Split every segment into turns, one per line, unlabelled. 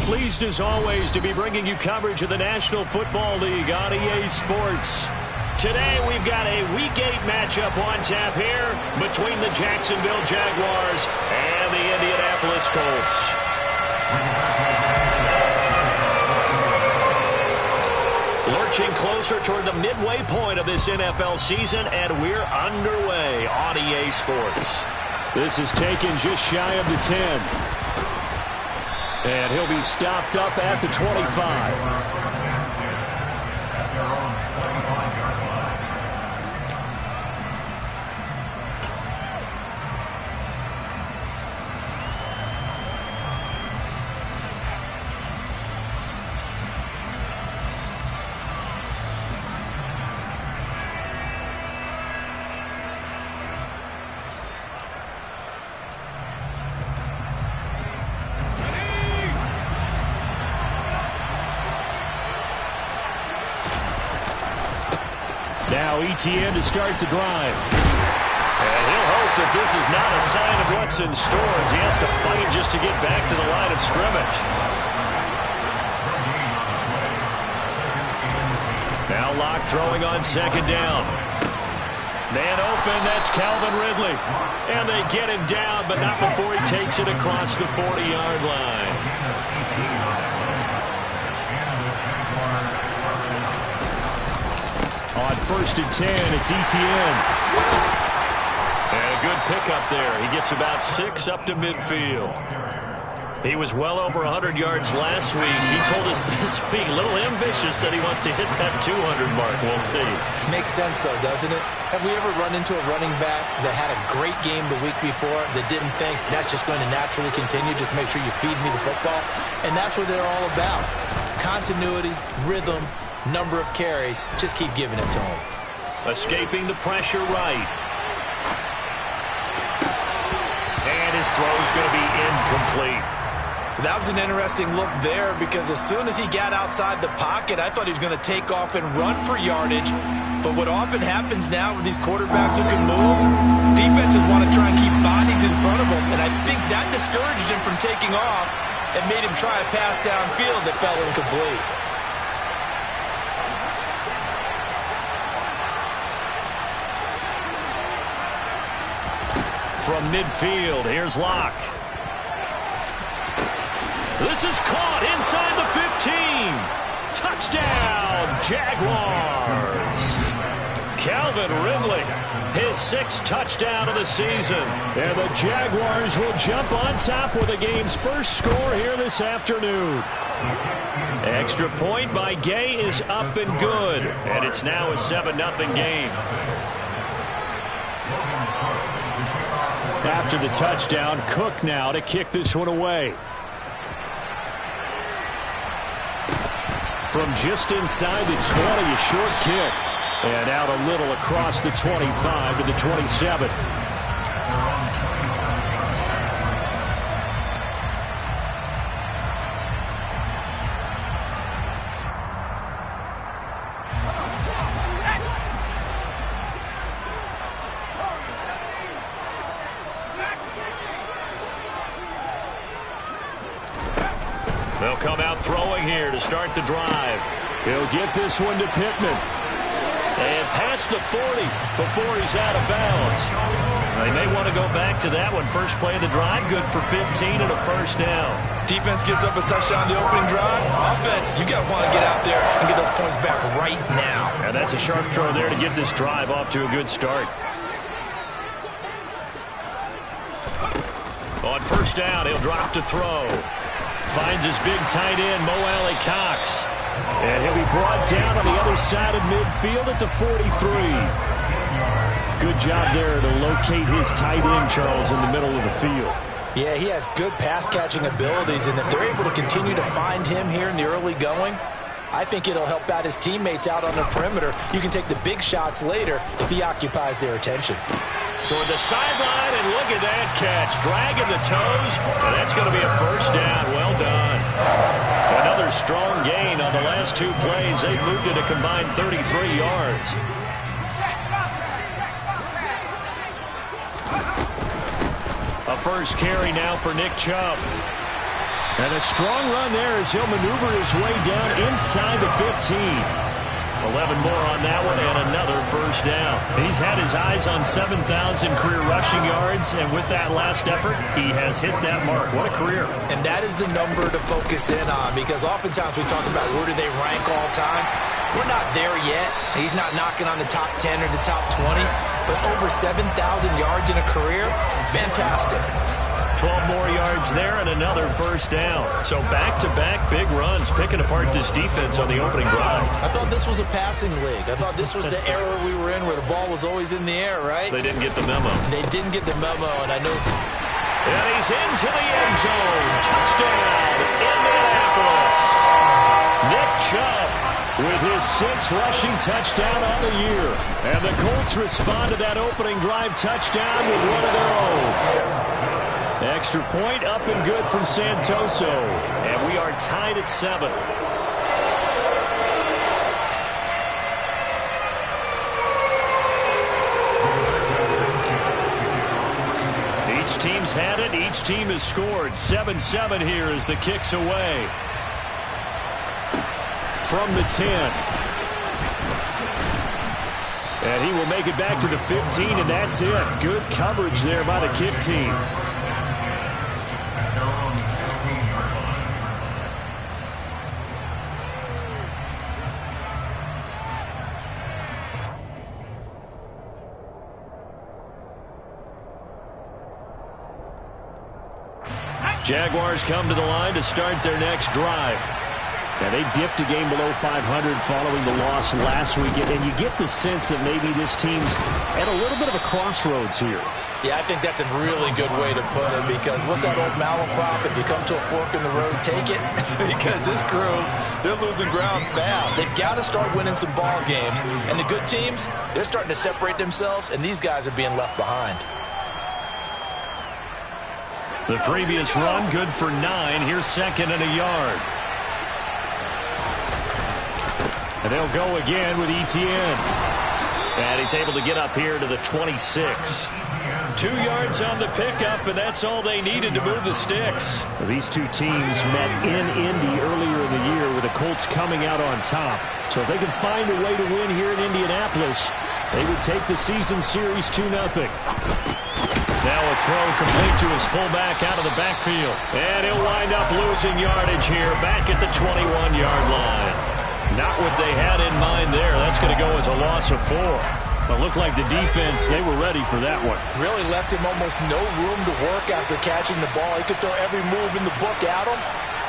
Pleased as always to be bringing you coverage of the National Football League on EA Sports. Today we've got a Week 8 matchup on tap here between the Jacksonville Jaguars and the Indianapolis Colts. Lurching closer toward the midway point of this NFL season, and we're underway on EA Sports.
This is taken just shy of the 10. And he'll be stopped up at the 25. Now ETN to start the drive.
And he'll hope that this is not a sign of what's in store as he has to fight just to get back to the line of scrimmage. Now Locke throwing on second down. Man open, that's Calvin Ridley. And they get him down, but not before he takes it across the 40-yard line.
On 1st and 10, it's ETN.
And a good pickup there. He gets about 6 up to midfield. He was well over 100 yards last week. He told us this week, a little ambitious, that he wants to hit that 200 mark. We'll see.
Makes sense, though, doesn't it? Have we ever run into a running back that had a great game the week before that didn't think that's just going to naturally continue? Just make sure you feed me the football. And that's what they're all about. Continuity, rhythm, number of carries. Just keep giving it to him.
Escaping the pressure right. And his throw's going to be incomplete.
That was an interesting look there because as soon as he got outside the pocket, I thought he was going to take off and run for yardage. But what often happens now with these quarterbacks who can move, defenses want to try and keep bodies in front of them. And I think that discouraged him from taking off and made him try a pass downfield that fell incomplete.
From midfield, here's Locke. This is caught inside the 15. Touchdown, Jaguars. Calvin Ridley, his 6th touchdown of the season.
And the Jaguars will jump on top with the game's first score here this afternoon.
Extra point by Gay is up and good. And it's now a 7-0 game.
After the touchdown, Cook now to kick this one away. From just inside the 20, a short kick. And out a little across the 25 to the 27.
They'll come out throwing here to start the drive.
He'll get this one to Pittman.
And past the 40 before he's out of bounds. They may want to go back to that one. First play of the drive, good for 15 and a first down.
Defense gives up a touchdown the opening drive. Offense, you got to want to get out there and get those points back right now.
And that's a sharp throw there to get this drive off to a good start. On first down, he'll drop to throw. Finds his big tight end, Mo Alley-Cox. And he'll be brought down on the other side of midfield at the 43. Good job there to locate his tight end, Charles, in the middle of the field.
Yeah, he has good pass-catching abilities, and if they're able to continue to find him here in the early going, I think it'll help out his teammates out on the perimeter. You can take the big shots later if he occupies their attention.
Toward the sideline, and look at that catch. Dragging the toes, and that's going to be a first down. Well done. Another strong gain on the last two plays. They moved it a combined 33 yards. A first carry now for Nick Chubb. And a strong run there as he'll maneuver his way down inside the 15. 11 more on that one, and another first down. He's had his eyes on 7,000 career rushing yards, and with that last effort, he has hit that mark. What a career.
And that is the number to focus in on, because oftentimes we talk about where do they rank all time. We're not there yet. He's not knocking on the top 10 or the top 20, but over 7,000 yards in a career, fantastic.
12 more yards there and another first down. So back-to-back big runs, picking apart this defense on the opening drive.
I thought this was a passing league. I thought this was the era we were in where the ball was always in the air, right?
They didn't get the memo.
They didn't get the memo, and I know.
And he's into the end zone. Touchdown, Indianapolis. Nick Chubb with his 6th rushing touchdown on the year. And the Colts respond to that opening drive touchdown with one of their own. Extra point up and good from Santoso. And we are tied at 7. Each team's had it. Each team has scored. 7-7 here as the kick's away. From the 10. And he will make it back to the 15, and that's it. Good coverage there by the kick team. Jaguars come to the line to start their next drive. Now, they dipped a game below 500 following the loss last weekend, and you get the sense that maybe this team's at a little bit of a crossroads here.
Yeah, I think that's a really good way to put it, because what's that old malaprop? If you come to a fork in the road, take it. Because this crew, they're losing ground fast. They've got to start winning some ball games. And the good teams, they're starting to separate themselves, and these guys are being left behind.
The previous run, good for 9. Here's 2nd and a yard. And they'll go again with Etienne. And he's able to get up here to the 26. 2 yards on the pickup, and that's all they needed to move the sticks. These two teams met in Indy earlier in the year with the Colts coming out on top. So if they can find a way to win here in Indianapolis, they would take the season series 2-0. Now a throw complete to his fullback out of the backfield. And he'll wind up losing yardage here back at the 21-yard line. Not what they had in mind there. That's going to go as a loss of 4. But looked like the defense, they were ready for that one.
Really left him almost no room to work after catching the ball. He could throw every move in the book at him.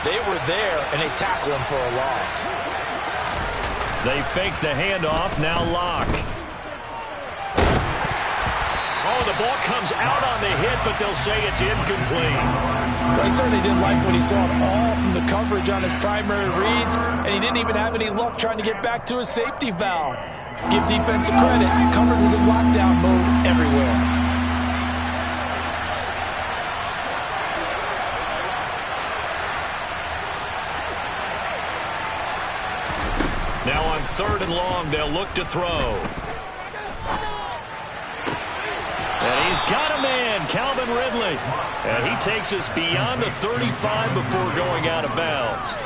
They were there, and they tackle him for a loss.
They fake the handoff. Now Locke. Oh, the ball comes out on the hit, but they'll say it's incomplete.
Well, he certainly didn't like when he saw it all from the coverage on his primary reads, and he didn't even have any luck trying to get back to his safety valve. Give defense a credit. Coverage was in lockdown mode everywhere.
Now on 3rd and long, they'll look to throw. And he's got a man, Calvin Ridley. And he takes us beyond the 35 before going out of bounds.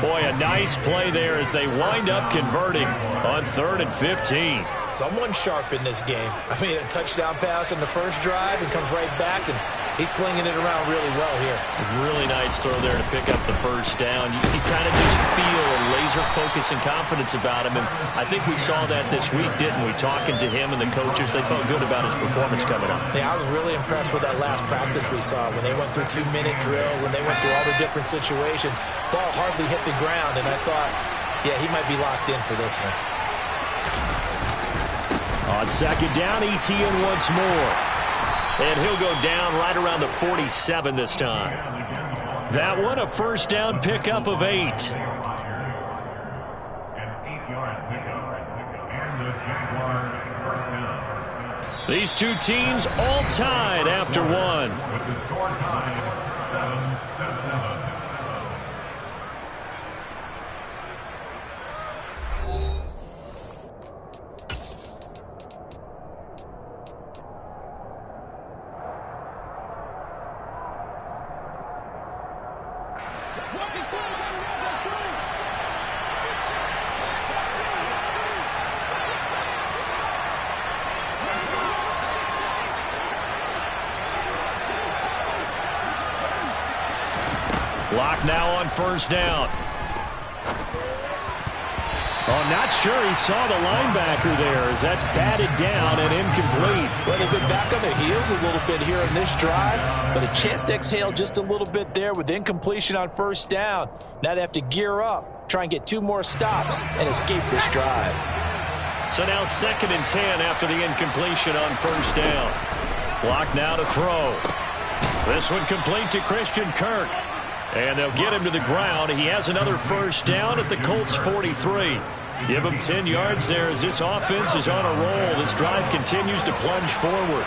Boy, a nice play there as they wind up converting on 3rd and 15.
Someone sharp in this game. I mean, a touchdown pass on the first drive and comes right back, and he's flinging it around really well here.
A really nice throw there to pick up the first down. You kind of just feel a laser focus and confidence about him, and I think we saw that this week, didn't we? Talking to him and the coaches, they felt good about his performance coming up.
Yeah, I was really impressed with that last practice we saw when they went through 2-minute drill, when they went through all the different situations. Ball hardly hit the ground, and I thought, yeah, he might be locked in for this one.
On 2nd down, Etienne once more. And he'll go down right around the 47 this time. That one, a first down pickup of 8. These two teams all tied after one.
With the score time 7-7.
Block now on first down. Oh, not sure he saw the linebacker there as that's batted down and incomplete.
Well, they've been back on their heels a little bit here in this drive, but a chance to exhale just a little bit there with incompletion on first down. Now they have to gear up, try and get 2 more stops, and escape this drive.
So now 2nd and 10 after the incompletion on first down. Block now to throw. This one complete to Christian Kirk. And they'll get him to the ground. He has another first down at the Colts 43. Give him 10 yards there as this offense is on a roll. This drive continues to plunge forward.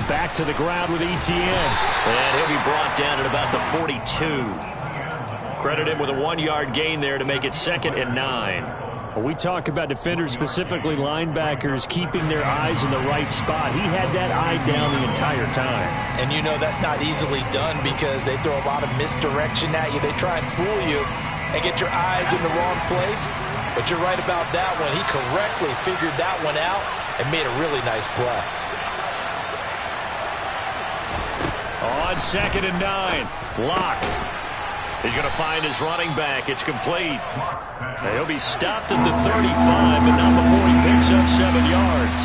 Back to the ground with Etienne. And he'll be brought down at about the 42. Credit him with a 1-yard gain there to make it 2nd and 9.
When we talk about defenders, specifically linebackers, keeping their eyes in the right spot. He had that eye down the entire time.
And you know that's not easily done because they throw a lot of misdirection at you. They try and fool you and get your eyes in the wrong place. But you're right about that one. He correctly figured that one out and made a really nice play.
On 2nd and 9, Locke. He's going to find his running back. It's complete. He'll be stopped at the 35, but not before he picks up 7 yards.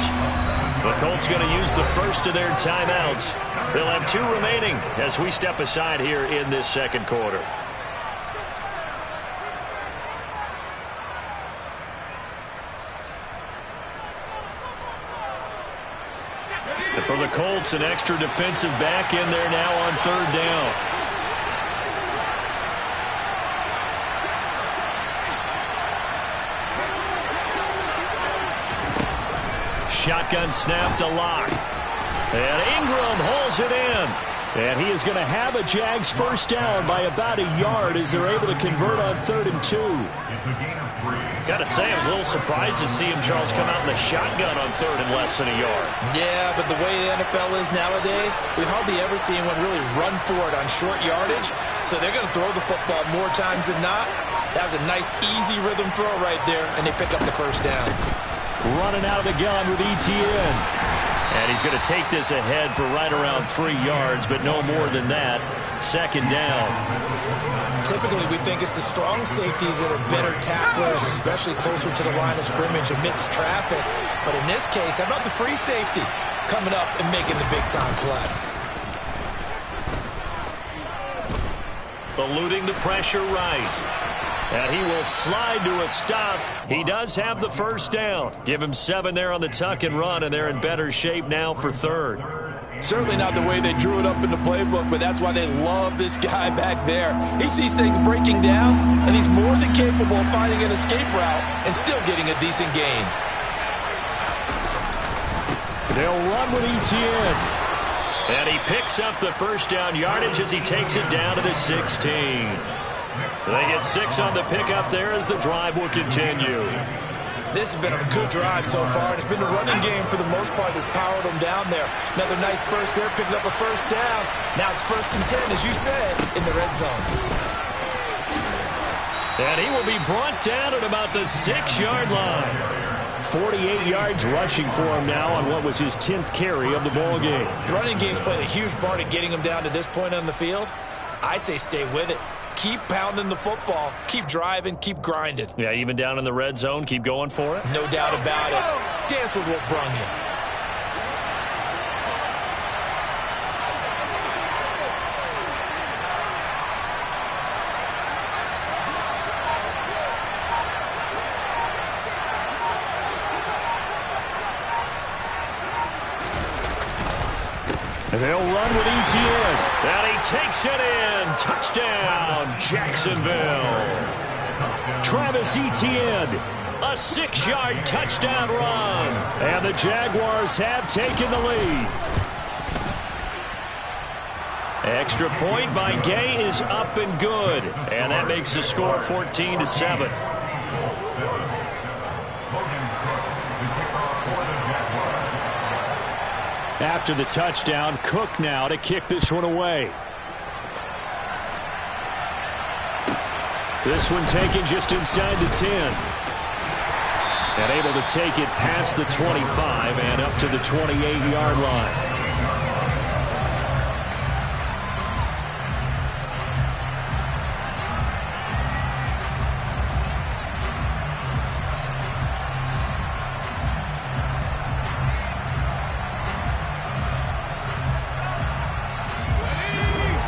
The Colts going to use the first of their timeouts. They'll have 2 remaining as we step aside here in this second quarter. And for the Colts, an extra defensive back in there now on 3rd down. Shotgun snap to Locke. And Ingram holds it in. And he is going to have a Jags first down by about a yard as they're able to convert on 3rd and 2. Got to say, I was a little surprised to see him, Charles, come out in the shotgun on 3rd and less than a yard.
Yeah, but the way the NFL is nowadays, we hardly ever see anyone really run for it on short yardage. So they're going to throw the football more times than not. That was a nice, easy rhythm throw right there, and they pick up the first down.
Running out of the gun with Etienne.
And he's going to take this ahead for right around 3 yards, but no more than that. 2nd down.
Typically, we think it's the strong safeties that are better tacklers, especially closer to the line of scrimmage amidst traffic. But in this case, how about the free safety coming up and making the big-time play?
Eluding the pressure right. And he will slide to a stop. He does have the first down. Give him 7 there on the tuck and run, and they're in better shape now for 3rd.
Certainly not the way they drew it up in the playbook, but that's why they love this guy back there. He sees things breaking down, and he's more than capable of finding an escape route and still getting a decent gain.
They'll run with Etienne.
And he picks up the first down yardage as he takes it down to the 16. They get 6 on the pickup there as the drive will continue.
This has been a good drive so far. It's been the running game for the most part that's powered them down there. Another nice burst there, picking up a first down. Now it's 1st and 10, as you said, in the red zone.
And he will be brought down at about the 6-yard line.
48 yards rushing for him now on what was his 10th carry of the ball game.
The running game's played a huge part in getting him down to this point on the field. I say stay with it. Keep pounding the football. Keep driving. Keep grinding.
Yeah, even down in the red zone, keep going for it.
No doubt about it. Dance with what brung you.
They'll run with Etienne.
And he takes it in. Touchdown, Jacksonville.
Travis Etienne
A 6-yard touchdown run.
And the Jaguars have taken the lead.
Extra point by Gay is up and good. And that makes the score 14-7.
After the touchdown, Cook now to kick this one away. This one taken just inside the 10. And able to take it past the 25 and up to the 28-yard line.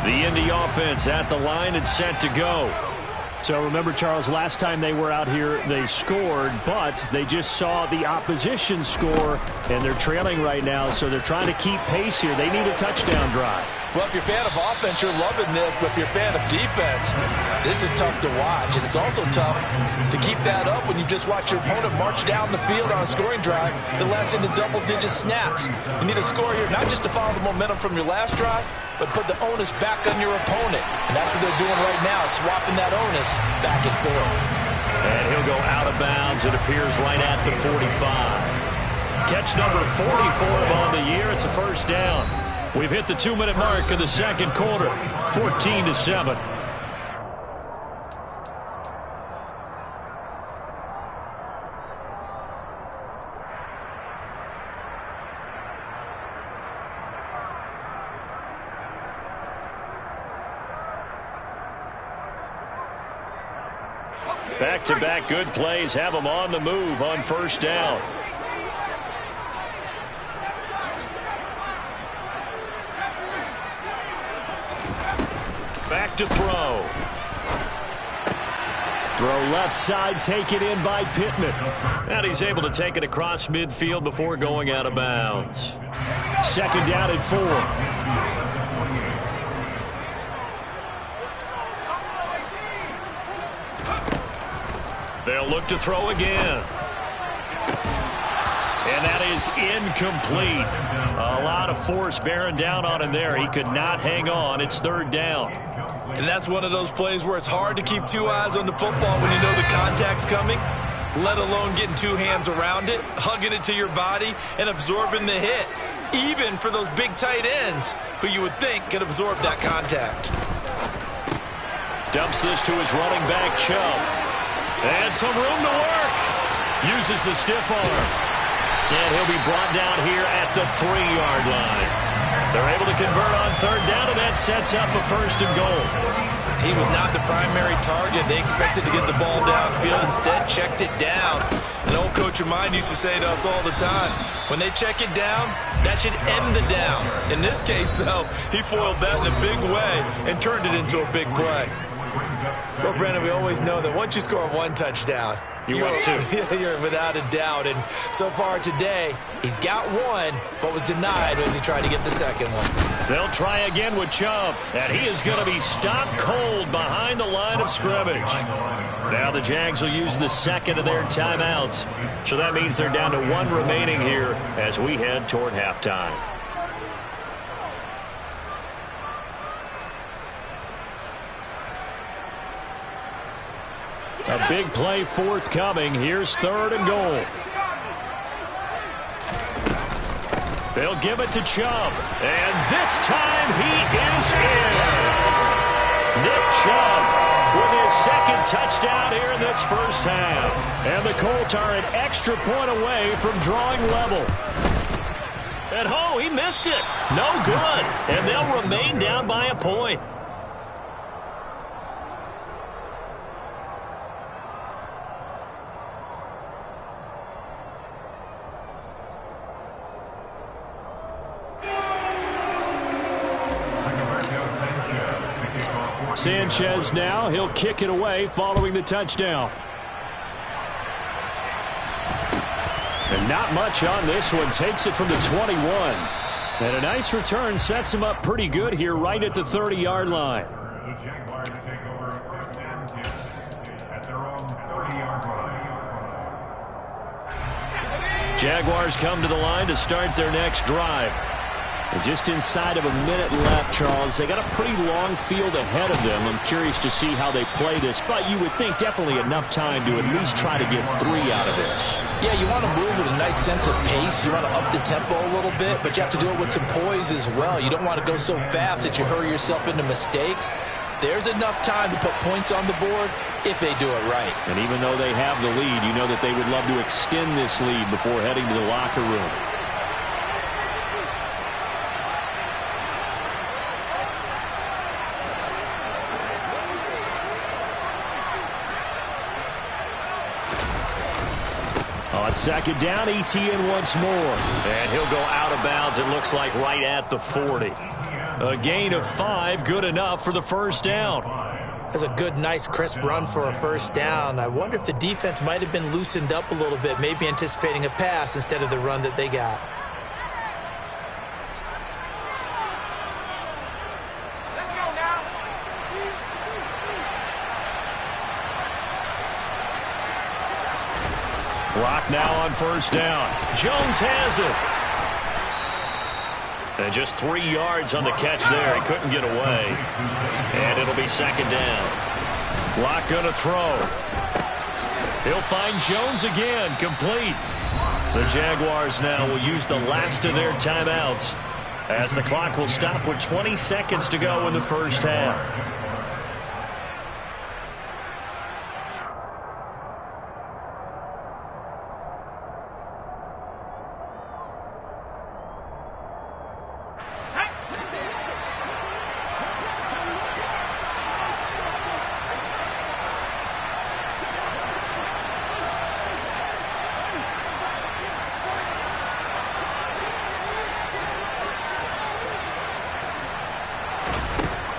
The Indy offense at the line and set to go.
So remember, Charles, last time they were out here, they scored, but they just saw the opposition score, and they're trailing right now, so they're trying to keep pace here. They need a touchdown drive.
Well, if you're a fan of offense, you're loving this, but if you're a fan of defense, this is tough to watch, and it's also tough to keep that up when you just watch your opponent march down the field on a scoring drive that lasts into double-digit snaps. You need a score here, not just to follow the momentum from your last drive, but put the onus back on your opponent. And that's what they're doing right now, swapping that onus back and forth.
And he'll go out of bounds. It appears right at the 45. Catch number 40 for him on the year. It's a first down. We've hit the 2-minute mark of the second quarter. 14-7. Back-to-back good plays have them on the move on first down. Back to throw.
Throw left side, taken in by Pittman.
And he's able to take it across midfield before going out of bounds.
Second down and 4.
They'll look to throw again. And that is incomplete. A lot of force bearing down on him there. He could not hang on. It's third down.
And that's one of those plays where it's hard to keep two eyes on the football when you know the contact's coming, let alone getting two hands around it, hugging it to your body, and absorbing the hit, even for those big tight ends who you would think could absorb that contact.
Dumps this to his running back, Chubb. And some room to work. Uses the stiff arm. And he'll be brought down here at the 3-yard line. They're able to convert on third down, and that sets up a first and goal.
He was not the primary target. They expected to get the ball downfield. Instead, checked it down. An old coach of mine used to say to us all the time, when they check it down, that should end the down. In this case, though, he foiled that in a big way and turned it into a big play. Well, Brandon, we always know that once you score one touchdown,
you're
without a doubt. And so far today, he's got one, but was denied as he tried to get the second one.
They'll try again with Chubb, and he is going to be stopped cold behind the line of scrimmage. Now the Jags will use the second of their timeouts. So that means they're down to one remaining here as we head toward halftime.
A big play forthcoming. Here's third and goal.
They'll give it to Chubb. And this time he is in. Nick Chubb with his second touchdown here in this first half.
And the Colts are an extra point away from drawing level.
And oh, he missed it. No good. And they'll remain down by a point.
Sanchez now, he'll kick it away following the touchdown. And not much on this one. Takes it from the 21. And a nice return sets him up pretty good here right at the 30-yard line.
The Jaguars take over first and 10 at their own 30-yard line.
Jaguars come to the line to start their next drive.
And just inside of a minute left, Charles. They got a pretty long field ahead of them. I'm curious to see how they play this, but you would think definitely enough time to at least try to get 3 out of this.
Yeah, you want to move with a nice sense of pace. You want to up the tempo a little bit, but you have to do it with some poise as well. You don't want to go so fast that you hurry yourself into mistakes. There's enough time to put points on the board if they do it right.
And even though they have the lead, you know that they would love to extend this lead before heading to the locker room. On second down, Etienne once more.
And he'll go out of bounds, it looks like, right at the 40. A gain of 5, good enough for the first down.
That's a good, nice, crisp run for a first down. I wonder if the defense might have been loosened up a little bit, maybe anticipating a pass instead of the run that they got.
Clock now on first down. Jones has it. And just 3 yards on the catch there. He couldn't get away. And it'll be second down. Lock going to throw. He'll find Jones again. Complete. The Jaguars now will use the last of their timeouts as the clock will stop with 20 seconds to go in the first half.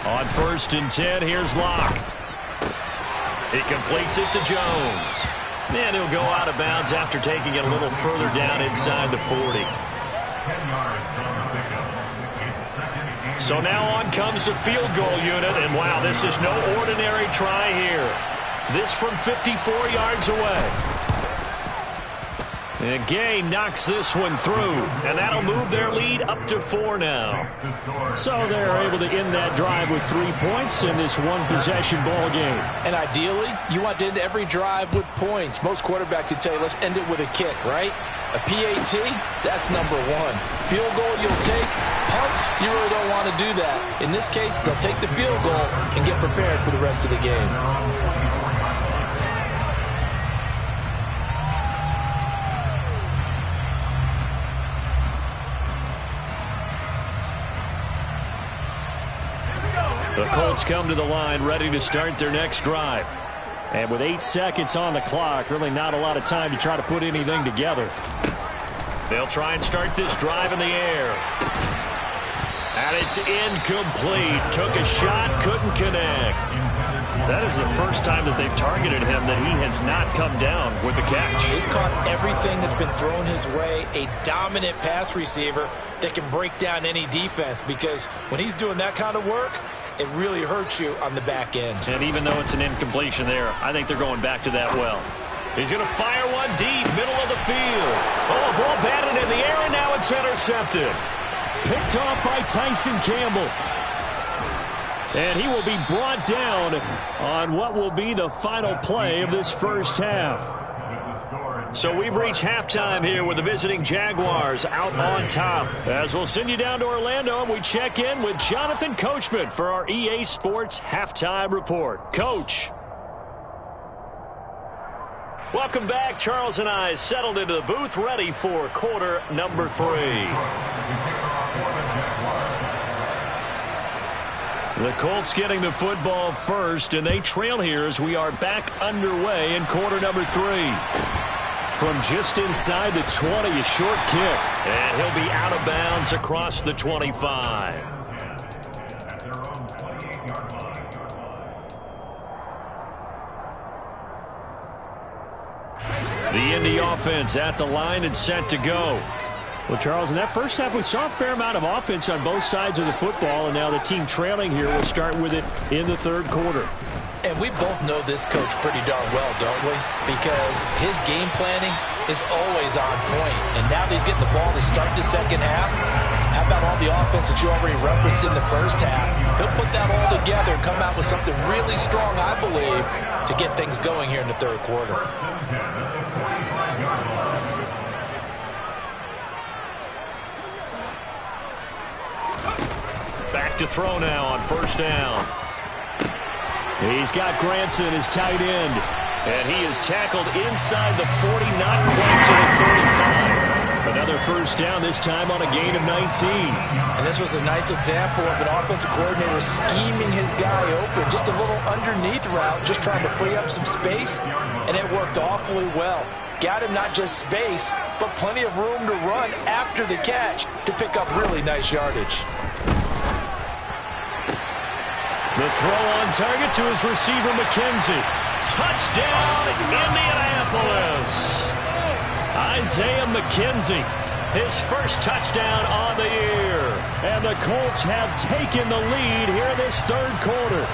On 1st and 10, here's Locke. He completes it to Jones. And he'll go out of bounds after taking it a little further down inside the 40.
10 yards on the pickup. It's second and 8.
So now on comes the field goal unit. And wow, this is no ordinary try here. This from 54 yards away. And Gay knocks this one through, and that'll move their lead up to 4 now.
So they're able to end that drive with 3 points in this one-possession ball game.
And ideally, you want to end every drive with points. Most quarterbacks would tell you, let's end it with a kick, right? A PAT, that's number 1. Field goal you'll take. Punts, you really don't want to do that. In this case, they'll take the field goal and get prepared for the rest of the game.
The Colts come to the line ready to start their next drive.
And with 8 seconds on the clock, really not a lot of time to try to put anything together.
They'll try and start this drive in the air. And it's incomplete. Took a shot, couldn't connect. That is the first time that they've targeted him that he has not come down with a catch.
He's caught everything that's been thrown his way. A dominant pass receiver that can break down any defense, because when he's doing that kind of work, it really hurts you on the back end.
And even though it's an incompletion there, I think they're going back to that well. He's going to fire one deep, middle of the field. Oh, ball batted in the air, and now it's intercepted.
Picked off by Tyson Campbell. And he will be brought down on what will be the final play of this first half.
So we've reached halftime here with the visiting Jaguars out on top. As we'll send you down to Orlando, and we check in with Jonathan Coachman for our EA Sports Halftime Report. Coach. Welcome back. Charles and I settled into the booth, ready for quarter number 3. The Colts getting the football first, and they trail here as we are back underway in quarter number 3. From just inside the 20, a short kick. And he'll be out of bounds across the 25. The Indy offense at the line and set to go.
Well, Charles, in that first half, we saw a fair amount of offense on both sides of the football, and now the team trailing here will start with it in the third quarter.
And we both know this coach pretty darn well, don't we? Because his game planning is always on point. And now that he's getting the ball to start the second half, how about all the offense that you already referenced in the first half? He'll put that all together and come out with something really strong, I believe, to get things going here in the third quarter.
Back to throw now on first down. He's got Granson, his tight end. And he is tackled inside the 40, not quite to the 35. Another first down, this time on a gain of 19.
And this was a nice example of an offensive coordinator scheming his guy open. Just a little underneath route, just trying to free up some space. And it worked awfully well. Got him not just space, but plenty of room to run after the catch to pick up really nice yardage.
The throw on target to his receiver, McKenzie. Touchdown, Indianapolis. Isaiah McKenzie, his first touchdown on the year.
And the Colts have taken the lead here in this third quarter.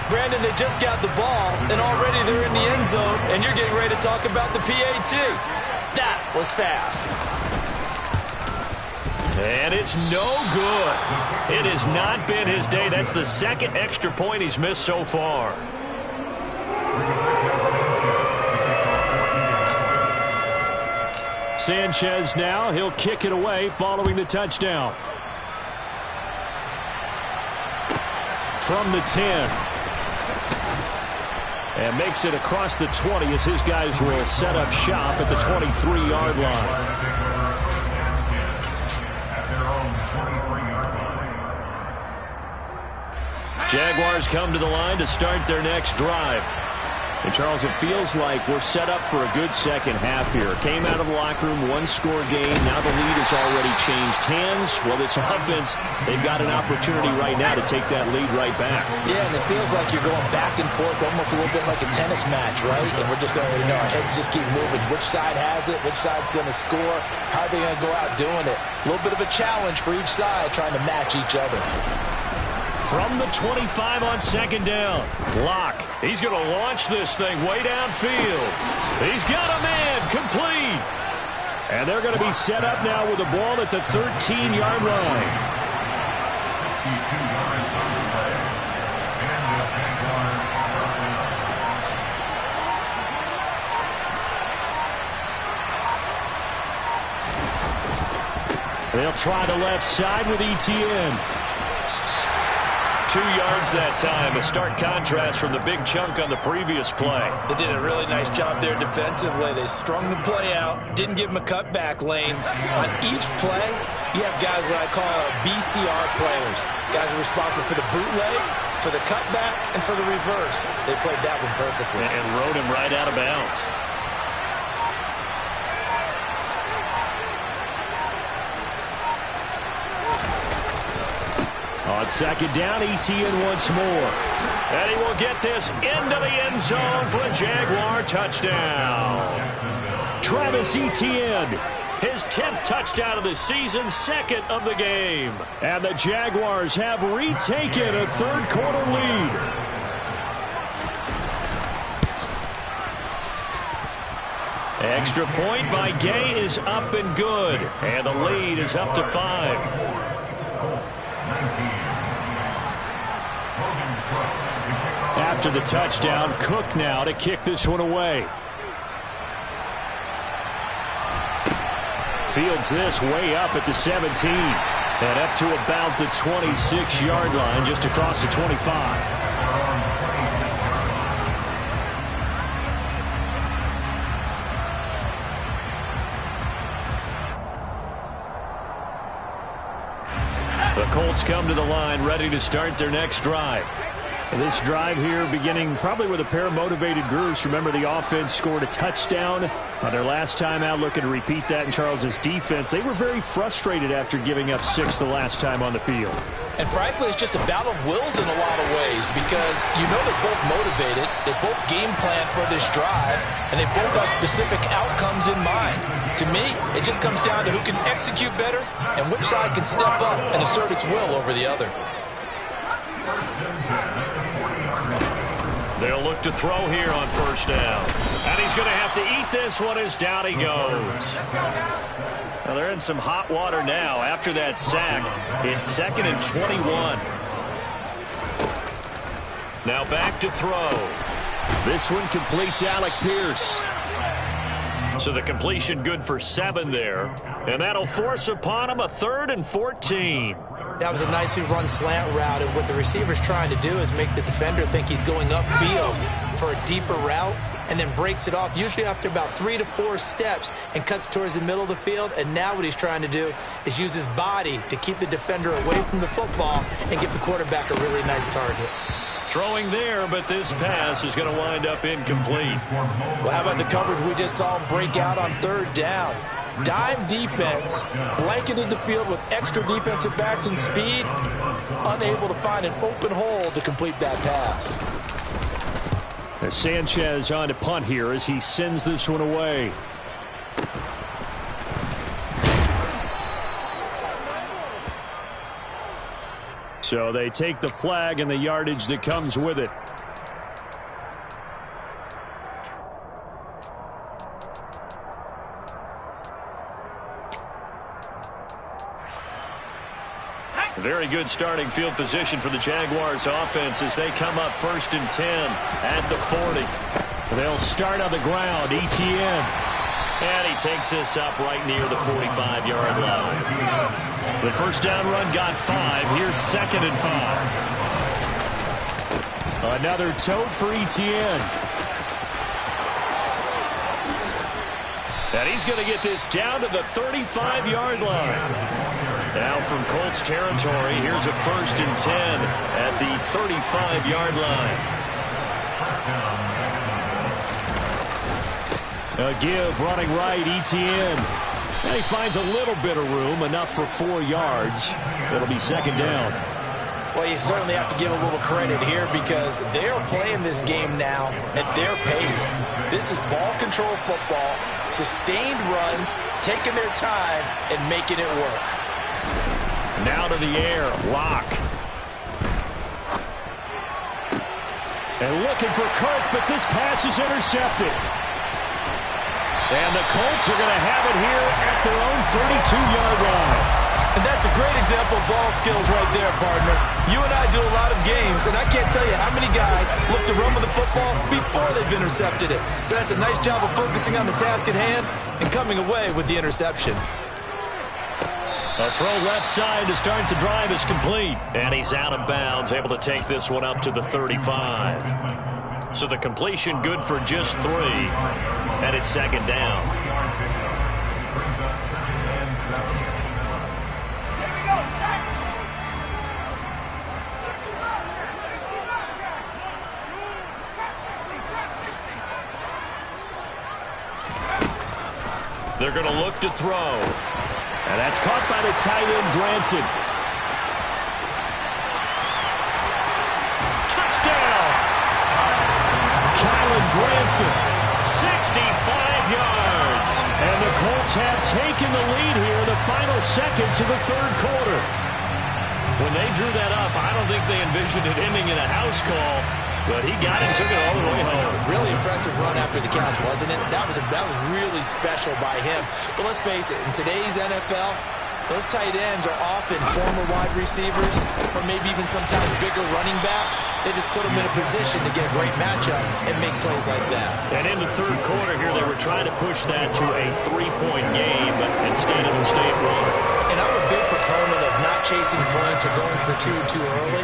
Brandon, they just got the ball, and already they're in the end zone, and you're getting ready to talk about the PAT. That was fast.
And it's no good. It has not been his day. That's the second extra point he's missed so far.
Sanchez now, he'll kick it away following the touchdown. From the 10. And makes it across the 20 as his guys will set up shop at the 23-yard line.
Jaguars come to the line to start their next drive.
And, Charles, it feels like we're set up for a good second half here. Came out of the locker room, one-score game. Now the lead has already changed hands. Well, this offense, they've got an opportunity right now to take that lead right back.
Yeah, and it feels like you're going back and forth almost a little bit like a tennis match, right? And we're just already know our heads just keep moving. Which side has it? Which side's going to score? How are they going to go out doing it? A little bit of a challenge for each side trying to match each other.
From the 25 on second down. Locke. He's going to launch this thing way downfield. He's got a man. Complete.
And they're going to be set up now with the ball at the 13-yard line. They'll try the left side with Etienne.
2 yards that time, a stark contrast from the big chunk on the previous play.
They did a really nice job there defensively. They strung the play out, didn't give him a cutback lane. On each play, you have guys what I call BCR players. Guys are responsible for the bootleg, for the cutback, and for the reverse. They played that one perfectly.
And rode him right out of bounds.
On second down, Etienne once more.
And he will get this into the end zone for a Jaguar touchdown.
Travis Etienne.
His 10th touchdown of the season, second of the game.
And the Jaguars have retaken a third quarter lead.
Extra point by Gay is up and good. And the lead is up to 5.
After the touchdown, Cook now to kick this one away. Fields this way up at the 17. And up to about the 26-yard line, just across the 25.
The Colts come to the line ready to start their next drive.
This drive here beginning probably with a pair of motivated groups. Remember, the offense scored a touchdown on their last time out, looking to repeat that in Charles's defense. They were very frustrated after giving up 6 the last time on the field.
And frankly, it's just a battle of wills in a lot of ways because you know they're both motivated, they both game plan for this drive, and they both have specific outcomes in mind. To me, it just comes down to who can execute better and which side can step up and assert its will over the other.
They'll look to throw here on first down. And he's going to have to eat this one as down he goes. Well, they're in some hot water now. After that sack, it's 2nd and 21. Now back to throw.
This one completes Alec Pierce.
So the completion good for 7 there. And that'll force upon him a 3rd and 14.
That was a nicely run slant route, and what the receiver's trying to do is make the defender think he's going upfield for a deeper route and then breaks it off, usually after about 3 to 4 steps, and cuts towards the middle of the field. And now what he's trying to do is use his body to keep the defender away from the football and give the quarterback a really nice target.
Throwing there, but this pass is going to wind up incomplete.
Well, how about the coverage we just saw him break out on 3rd down? Dime defense, blanketed the field with extra defensive backs and speed, unable to find an open hole to complete that pass.
As Sanchez on to punt here as he sends this one away. So they take the flag and the yardage that comes with it.
Very good starting field position for the Jaguars offense as they come up 1st and 10 at the 40.
They'll start on the ground. ETN.
And he takes this up right near the 45-yard line. The first down run got 5. Here's 2nd and 5.
Another tote for ETN.
And he's going to get this down to the 35-yard line. Now from Colts territory, here's a 1st and 10 at the 35-yard line.
A give running right, ETN. And he finds a little bit of room, enough for 4 yards. It'll be 2nd down.
Well, you certainly have to give a little credit here because they're playing this game now at their pace. This is ball control football, sustained runs, taking their time and making it work.
Now to the air, Lock.
And looking for Kirk, but this pass is intercepted. And the Colts are going to have it here at their own 32-yard line.
And that's a great example of ball skills right there, partner. You and I do a lot of games, and I can't tell you how many guys look to run with the football before they've intercepted it. So that's a nice job of focusing on the task at hand and coming away with the interception.
A throw left side to start the drive is complete. And he's out of bounds, able to take this one up to the 35. So the completion good for just 3. And it's 2nd down. They're going to look to throw.
And that's caught by the tight end, Granson.
Touchdown!
Kylan Granson.
65 yards.
And the Colts have taken the lead here in the final seconds of the 3rd quarter.
When they drew that up, I don't think they envisioned it ending in a house call. But he got it and took it all the way home.
Really impressive run after the catch, wasn't it? That was really special by him. But let's face it, in today's NFL, those tight ends are often former wide receivers or maybe even sometimes bigger running backs. They just put them in a position to get a great matchup and make plays like that.
And in the 3rd quarter here, they were trying to push that to a 3-point game, but instead it'll stay at 1.
And I'm a big proponent of not chasing points or going for 2 too early.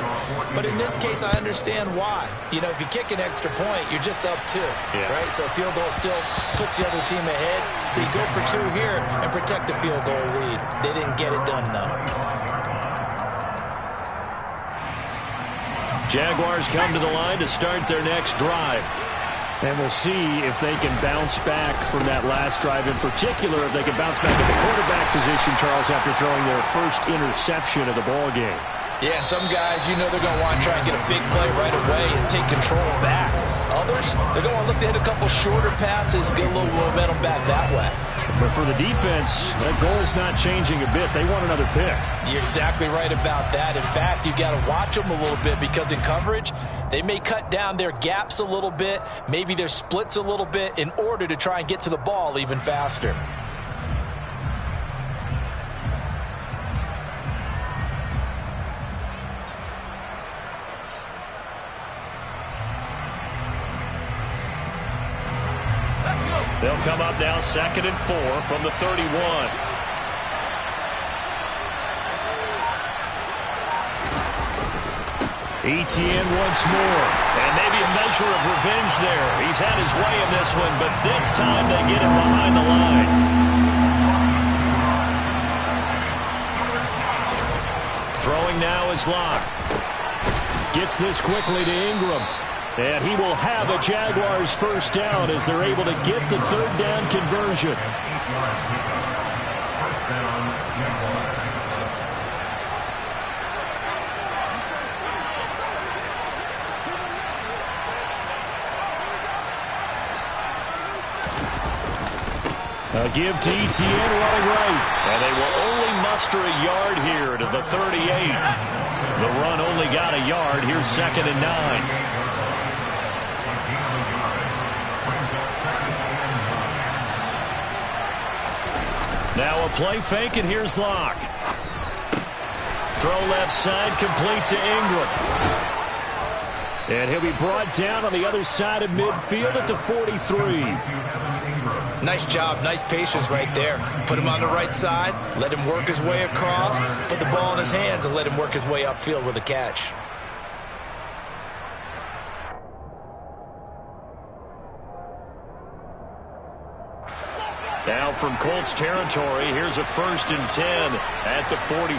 But in this case, I understand why. You know, if you kick an extra point, you're just up 2, right? So a field goal still puts the other team ahead. So you go for 2 here and protect the field goal lead. They didn't get it done, though.
Jaguars come to the line to start their next drive.
And we'll see if they can bounce back from that last drive. In particular, if they can bounce back at the quarterback position, Charles, after throwing their first interception of the ball game.
Yeah, and some guys, you know they're going to want to try and get a big play right away and take control back. Others, they're going to look to hit a couple shorter passes, get a little momentum back that way.
But for the defense, that goal's not changing a bit. They want another pick.
You're exactly right about that. In fact, you've got to watch them a little bit because in coverage, they may cut down their gaps a little bit, maybe their splits a little bit in order to try and get to the ball even faster.
They'll come up now 2nd and 4 from the 31. Etienne once more. And maybe a measure of revenge there. He's had his way in this one, but this time they get him behind the line. Throwing now is Locke. Gets this quickly to Ingram. And he will have a Jaguars first down as they're able to get the 3rd down conversion. A give to Etienne running right. And they will only muster a yard here to the 38. The run only got a yard. Here's 2nd and 9. Now a play fake, and here's Locke. Throw left side, complete to Ingram. And he'll be brought down on the other side of midfield at the 43.
Nice job, nice patience right there. Put him on the right side, let him work his way across, put the ball in his hands, and let him work his way upfield with a catch.
Now from Colts territory, here's a 1st and 10 at the 43.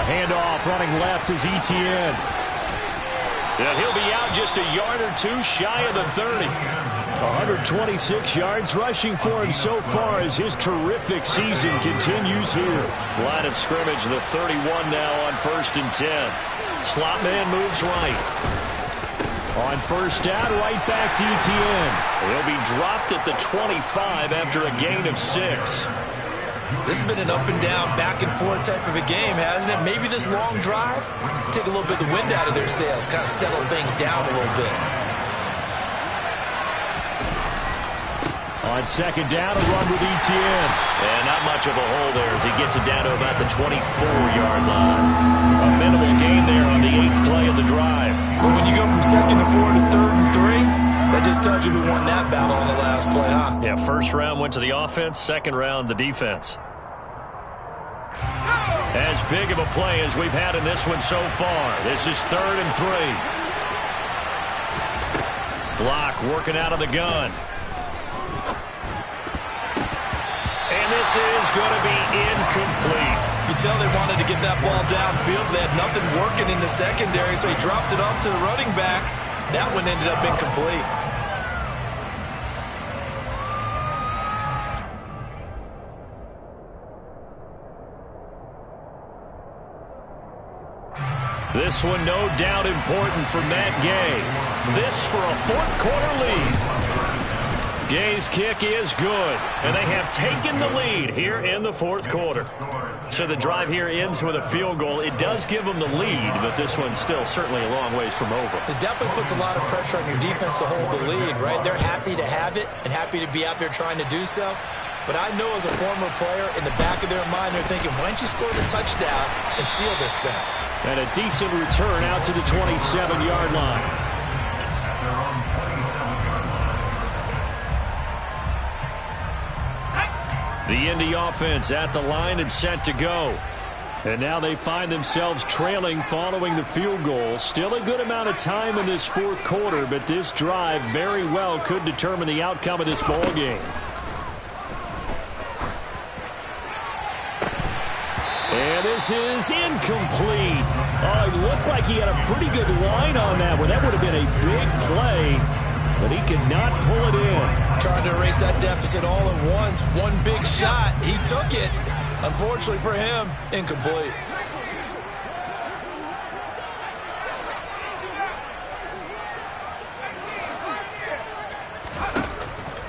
Handoff running left is Etienne.
And he'll be out just a yard or two shy of the 30.
126 yards rushing for him so far as his terrific season continues here.
Line of scrimmage, the 31 now on 1st and 10. Slot man moves right.
On 1st down, right back to Etienne.
He'll be dropped at the 25 after a gain of 6.
This has been an up and down, back and forth type of a game, hasn't it? Maybe this long drive, take a little bit of the wind out of their sails, kind of settle things down a little bit.
On 2nd down, a run with Etienne.
And not much of a hole there as he gets it down to about the 24-yard line. A minimal gain there on the 8th play of the drive.
But when you go from 2nd and 4 to 3rd and 3, that just tells you who won that battle on the last play, huh?
Yeah, 1st round went to the offense, 2nd round the defense. As big of a play as we've had in this one so far. This is 3rd and 3. Block working out of the gun. And this is going to be incomplete.
You tell they wanted to get that ball downfield. They had nothing working in the secondary, so he dropped it off to the running back. That one ended up incomplete.
This one no doubt important for Matt Gay. This for a 4th quarter lead. Gay's kick is good, and they have taken the lead here in the 4th quarter. So the drive here ends with a field goal. It does give them the lead, but this one's still certainly a long ways from over.
It definitely puts a lot of pressure on your defense to hold the lead, right? They're happy to have it and happy to be out there trying to do so. But I know as a former player, in the back of their mind, they're thinking, why don't you score the touchdown and seal this thing?
And a decent return out to the 27-yard line.
The Indy offense at the line and set to go.
And now they find themselves trailing following the field goal. Still a good amount of time in this 4th quarter, but this drive very well could determine the outcome of this ball game. And this is incomplete. Oh, it looked like he had a pretty good line on that one. That would have been a big play, but he could not pull it in.
Trying to erase that deficit all at once. One big shot. He took it. Unfortunately for him, incomplete.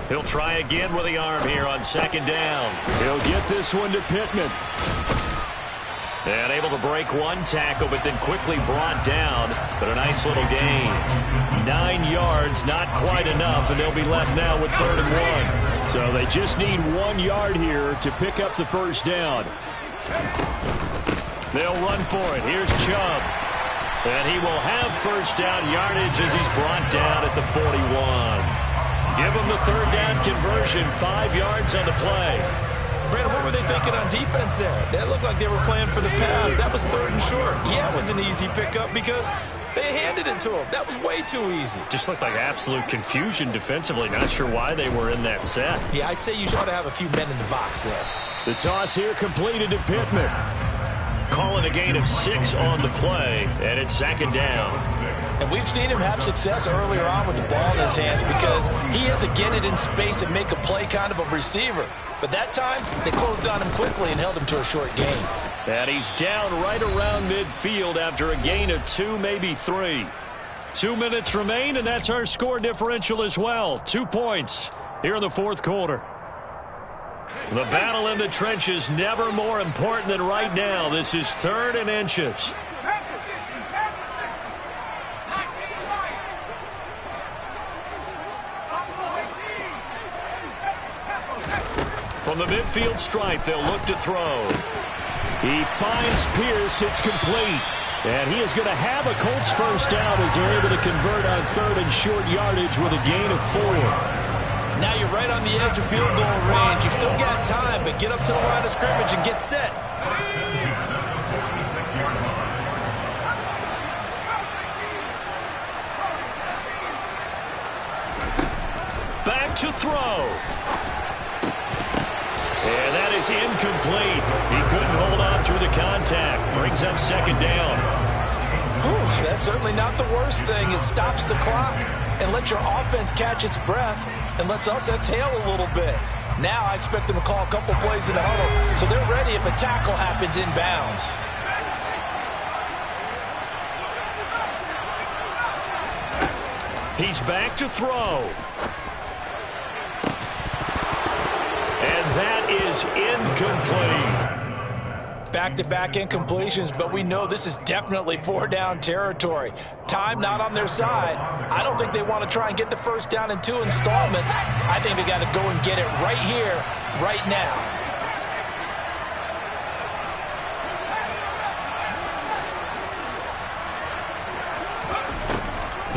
He'll try again with the arm here on second down.
He'll get this one to Pittman.
And able to break one tackle, but then quickly brought down. But a nice little gain. 9 yards, not quite enough, and they'll be left now with 3rd and 1.
So they just need 1 yard here to pick up the first down.
They'll run for it. Here's Chubb. And he will have first down yardage as he's brought down at the 41. Give him the 3rd down conversion, 5 yards on the play.
Brandon, what were they thinking on defense there? That looked like they were playing for the pass. That was 3rd and short. Yeah, it was an easy pickup because they handed it to him. That was way too easy.
Just looked like absolute confusion defensively. Not sure why they were in that set.
Yeah, I'd say you ought to have a few men in the box there.
The toss here completed to Pittman.
Calling a gain of 6 on the play, and it's 2nd down.
And we've seen him have success earlier on with the ball in his hands because he is a get it in space and make a play kind of a receiver. But that time, they closed on him quickly and held him to a short gain.
And he's down right around midfield after a gain of 2, maybe 3. 2 minutes remain, and that's our score differential as well. 2 points here in the 4th quarter. The battle in the trenches never more important than right now. This is 3rd and inches. From the midfield stripe, they'll look to throw.
He finds Pierce. It's complete. And he is going to have a Colts first down as they're able to convert on 3rd and short yardage with a gain of 4.
Now you're right on the edge of field goal range. You've still got time, but get up to the line of scrimmage and get set.
Back to throw. And that is incomplete. He couldn't hold on through the contact. Brings up 2nd down.
Whew, that's certainly not the worst thing. It stops the clock and lets your offense catch its breath and lets us exhale a little bit. Now I expect them to call a couple plays in the huddle so they're ready if a tackle happens inbounds.
He's back to throw. And that is incomplete.
Back-to-back incompletions, but we know this is definitely 4-down territory. Time not on their side. I don't think they want to try and get the first down in 2 installments. I think they got to go and get it right here, right now.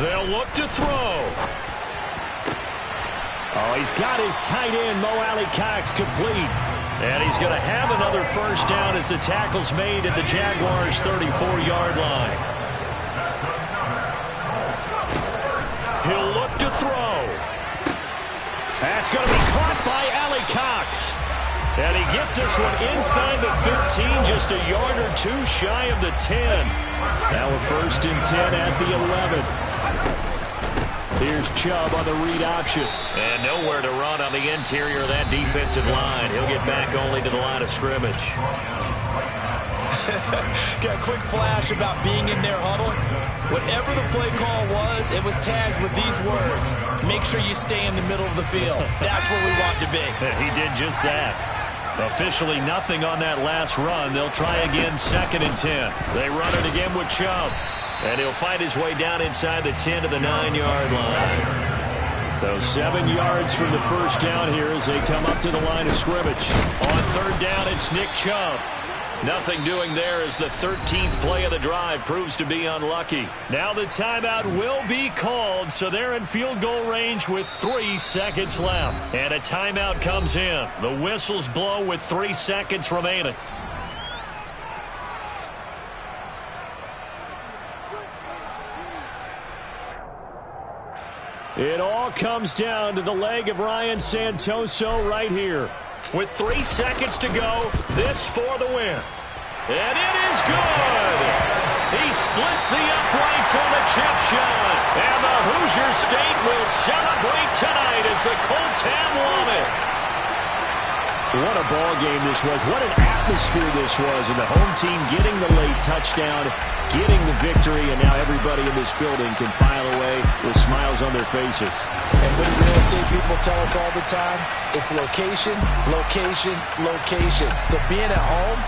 They'll look to throw.
Oh, he's got his tight end, Mo Alley-Cox, complete.
And he's going to have another first down as the tackle's made at the Jaguars' 34-yard line. He'll look to throw.
That's going to be caught by Alley-Cox.
And he gets this one inside the 15, just a yard or 2 shy of the 10.
Now a 1st and 10 at the 11. Here's Chubb on the read option.
And nowhere to run on the interior of that defensive line. He'll get back only to the line of scrimmage.
Got a quick flash about being in their huddle. Whatever the play call was, it was tagged with these words: make sure you stay in the middle of the field. That's where we want to be.
He did just that. Officially nothing on that last run. They'll try again, 2nd and 10. They run it again with Chubb. And he'll find his way down inside the 10 to the 9-yard line.
So 7 yards from the first down here as they come up to the line of scrimmage.
On 3rd down, it's Nick Chubb. Nothing doing there as the 13th play of the drive proves to be unlucky. Now the timeout will be called, so they're in field goal range with 3 seconds left. And a timeout comes in. The whistles blow with 3 seconds remaining.
It all comes down to the leg of Ryan Santoso right here.
With 3 seconds to go, this for the win. And it is good! He splits the uprights on the chip shot. And the Hoosier State will celebrate tonight as the Colts have won it.
What a ball game this was. What an atmosphere this was. And the home team getting the late touchdown, getting the victory, and now everybody in this building can file away with smiles on their faces.
And what real estate people tell us all the time, it's location, location, location. So being at home,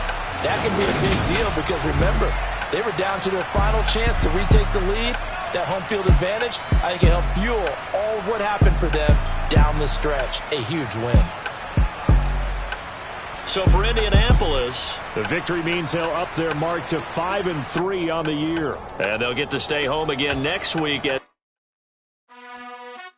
that can be a big deal because remember, they were down to their final chance to retake the lead. That home field advantage, I think it helped fuel all of what happened for them down the stretch. A huge win.
So for Indianapolis,
the victory means they'll up their mark to 5-3 on the year.
and they'll get to stay home again next week at